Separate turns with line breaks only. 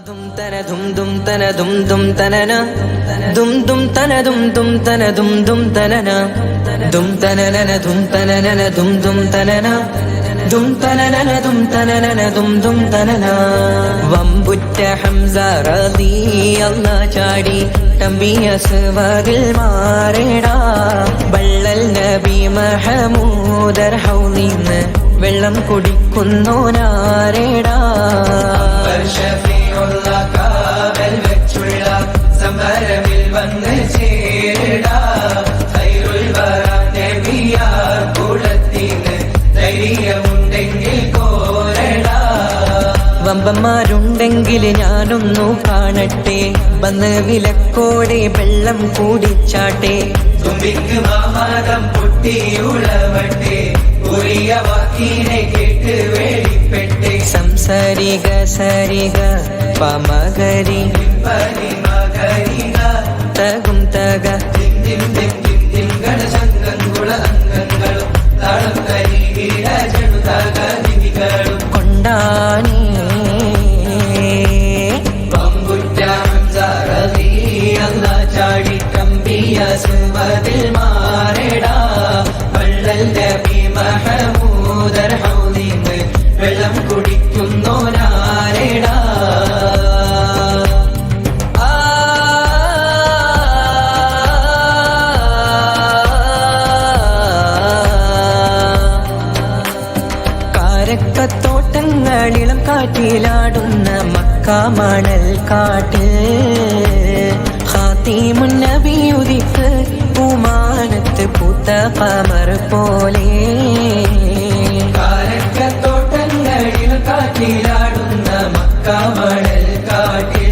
dum tana dum dum tana dum dum tanana dum dum tana dum dum tana dum dum tanana dum tanana dum tanana dum dum tanana dum tanana dum tanana dum dum tanana വമ്പുറ്റ Hamza റളിയല്ലാഹു ചാടി തമ്പിയ സുവദിൽ മാറേടാ ബള്ളൽ നബി മഹമൂദർ ഹൗലിന്ന് വെള്ളം കുടിക്കുന്നോനാരേടാ സമരമിൽ വന്ന് ചേരടാ ഖൈറുൽ വറ നബിയാർ കുലത്തിന് ധൈര്യമുണ്ടെങ്കിൽ കോരടാ വമ്പന്മാരുണ്ടെങ്കിൽ ഞാനൊന്നു കാണട്ടെ വന്ന് വിലക്കോടെ വെള്ളം കൂടിച്ചാട്ടെ തുമ്പിക്ക് മാമാദം പൊട്ടിയുളവട്ടെ ഉറിയ വാക്കിനെ കേട്ട് വേളിപ്പെട്ടെ സംസരിക സരിക പമകരി തകും തക ഗണശങ്കങ്കുള അംഗങ്ങളും താളം കരികിട ജനുതക നിധികളും കൊണ്ടാനേ ചാടി കമ്പിയ സുവദിൽ മാറടാ വള്ളൽ നബി മഹമൂദർ ഹൗലിന്ന് വെള്ളം കുടിക്കുന്നോനാരടാ കാരക്കത്തോട്ടങ്ങളിളം കാറ്റിലാടുന്ന മക്ക മണൽ കാട്ട് ഖാതിമുൻ നബി ഉദിക്ക് പൂമാനത്ത് പൂത്ത ഖമർ പോലെ കാരക്കത്തോട്ടങ്ങളിൽ കാറ്റിലാടുന്ന മക്ക മണൽ കാട്ടിൽ